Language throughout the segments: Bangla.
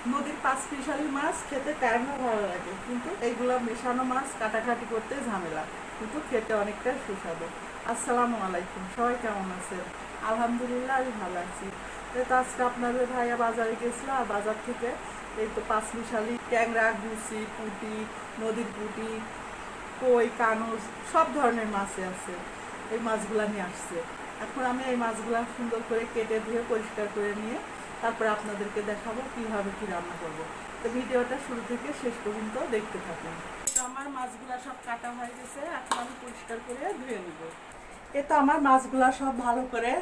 নদীর পাঁচ মিশালি মাছ খেতে কারণে ভালো লাগে, কিন্তু এইগুলো মেশানো মাছ কাটাকাটি করতে ঝামেলা, কিন্তু খেতে অনেকটা সুস্বাদু। আসসালামু আলাইকুম, সবাই কেমন আছেন? আলহামদুলিল্লাহ, আমি ভালো আছি। তো আজকে আপনাদের ভাইয়া বাজারে গেছিল, আর বাজার থেকে এই তো পাঁচ মিশালি ট্যাংরা, গুচি, পুঁটি, নদীর পুঁটি, কই, কানুস সব ধরনের মাছই আছে। এই মাছগুলা নিয়ে আসছে। এখন আমি এই মাছগুলা সুন্দর করে কেটে ধুয়ে পরিষ্কার করে নিয়ে তারপরে আপনাদেরকে দেখাবো কিভাবে কি রান্না করব। তো ভিডিওটা শুরু থেকে শেষ পর্যন্ত দেখতে থাকুন। তো আমার মাছগুলা সব কাটা হয়ে গেছে, এখন আমি পরিষ্কার করে ধুয়ে নিব। এ তো আমার মাছগুলা সব ভালো করে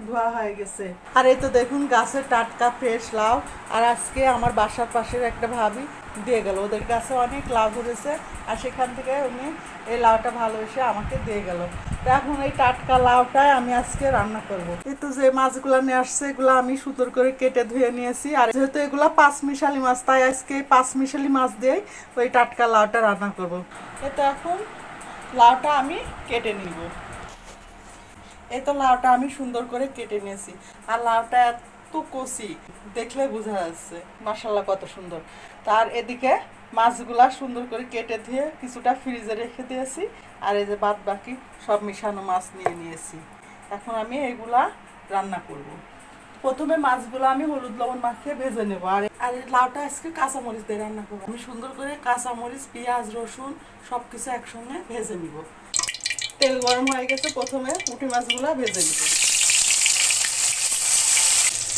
ধোয়া হয়ে গেছে। আর এই তো দেখুন গাছের টাটকা ফ্রেশ লাউ। আর আজকে আমার বাসার পাশের একটা ভাবি দিয়ে গেল, ওদের গাছে অনেক লাউ ধরেছে, আর সেখান থেকে উনি এই লাউটা ভালোবেসে আমাকে দিয়ে গেল। তো এখন এই টাটকা লাউটাই আমি আজকে রান্না করব। এই তো যে মাছগুলো নিয়ে আসছে এগুলো আমি সুন্দর করে কেটে ধুয়ে নিয়েছি, আর যেহেতু এগুলো পাঁচ মিশালি মাছ, তাই আজকে পাঁচ মিশালি মাছ দিয়েই ওই টাটকা লাউটা রান্না করব। এই তো এখন লাউটা আমি কেটে নিব। এই তো লাউটা আমি সুন্দর করে কেটে নিয়েছি, আর লাউটা এত কচি দেখলে বোঝা যাচ্ছে, মাশাআল্লাহ কত সুন্দর। তার এদিকে মাছগুলা সুন্দর করে কেটে ধুয়ে কিছুটা ফ্রিজে রেখে দিয়েছি, আর এই যে বাদ বাকি সব মিশানো মাছ নিয়ে নিয়েছি। এখন আমি এগুলা রান্না করব। প্রথমে মাছগুলো আমি হলুদ লবণ মাখিয়ে ভেজে নেবো, আর এই লাউটা আজকে কাঁচামরিচ দিয়ে রান্না করবো। আমি সুন্দর করে কাঁচামরিচ, পেঁয়াজ, রসুন সব কিছু একসঙ্গে ভেজে নিব। তেল গরম হয়ে গেছে, প্রথমে পুঁটি মাছগুলো ভেজে নিব।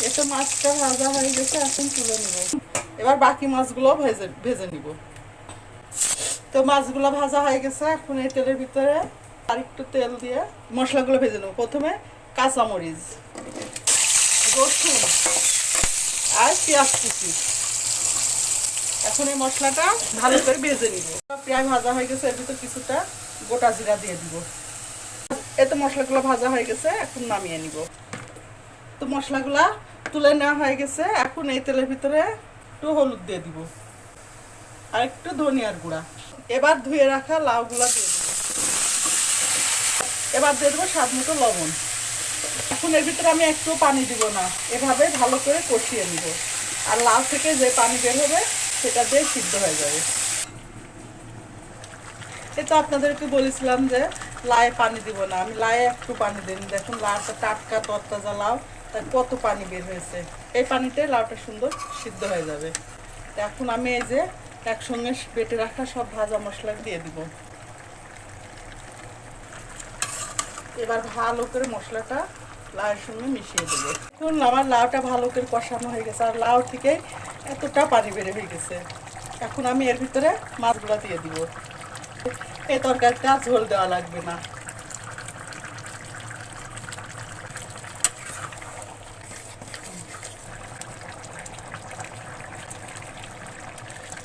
এটা মাছটা ভাজা হয়ে গেছে, এখন তুলে নিব। এবার বাকি মাছগুলো ভেজে ভেজে নিব। তো মাছগুলো ভাজা হয়ে গেছে, এখন এই তেলের ভিতরে আর একটু তেল দিয়ে মশলাগুলো ভেজে নেব। প্রথমে কাঁচামরিচ, রসুন আর পেঁয়াজ কুচি। এখন এই মশলাটা ভালো করে ভেজে নিব। পেঁয়াজ ভাজা হয়ে গেছে, এর ভিতরে কিছুটা গোটা জিরা দিয়ে দিব। এতে মশলাগুলো ভাজা হয়ে গেছে, এখন নামিয়ে নিব। তো মশলাগুলা তুলে নেওয়া হয়ে গেছে, এখন এই তেলের ভিতরে একটু হলুদ দিয়ে দিব আর একটু ধনিয়ার গুঁড়া। এবার ধুয়ে রাখা লাউগুলা দিয়ে দেবো। এবার দিয়ে দেবো স্বাদ মতো লবণ। এখন এর ভিতরে আমি একটু পানি দিব না, এভাবে ভালো করে কষিয়ে নিব। আর লাউ থেকে যে পানি বের হবে সেটা দিয়ে সিদ্ধ হয়ে যাবে। এটা আপনাদেরকে বলেছিলাম যে লাউয়ে পানি দিব না, আমি লাউয়ে একটু পানি দিই। দেখুন লাউটা টাটকা তরতাজা লাউ, তার কত পানি বের হয়েছে। এই পানিতে লাউটা সুন্দর সিদ্ধ হয়ে যাবে। এখন আমি এই যে একসঙ্গে বেটে রাখা সব ভাজা মশলা দিয়ে দিব। এবার ভালো করে মশলাটা লাউয়ের সঙ্গে মিশিয়ে দেবো। এখন আমার লাউটা ভালো করে কষানো হয়ে গেছে, আর লাউ থেকে এতটা পানি বের হয়ে গেছে। এখন আমি এর ভিতরে মাছগুলো দিয়ে দিব। এই তরকারিটা ঝোল দেওয়া লাগবে না।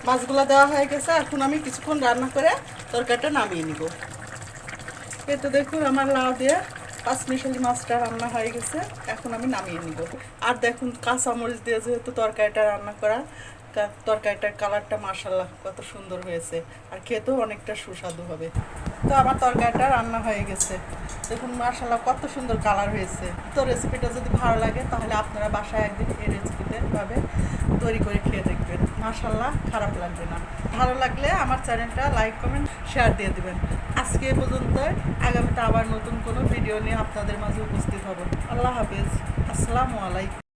মাছগুলো দেওয়া হয়ে গেছে, এখন আমি কিছুক্ষণ রান্না করে তরকারিটা নামিয়ে নিব। এই তো দেখুন আমার লাউ দিয়ে পাঁচ মিশালি মাছটা রান্না হয়ে গেছে, এখন আমি নামিয়ে নিব। আর দেখুন কাঁচামরিচ দিয়ে যেহেতু তরকারিটা রান্না করা, তরকারিটার কালারটা মাশাআল্লাহ কত সুন্দর হয়েছে, আর খেতেও অনেকটা সুস্বাদু হবে। তো আমার তরকারিটা রান্না হয়ে গেছে, দেখুন মাশাআল্লাহ কত সুন্দর কালার হয়েছে। তো রেসিপিটা যদি ভালো লাগে তাহলে আপনারা বাসায় একদিন এই রেসিপিতে ভাবে তৈরি করে খেয়ে দেখবেন, মাশাআল্লাহ খারাপ লাগবে না। ভালো লাগলে আমার চ্যানেলটা লাইক, কমেন্ট, শেয়ার দিয়ে দেবেন। আজকে এ পর্যন্ত, আগামীতে আবার নতুন কোনো ভিডিও নিয়ে আপনাদের মাঝে উপস্থিত হব। আল্লাহ হাফেজ, আসসালামু আলাইকুম।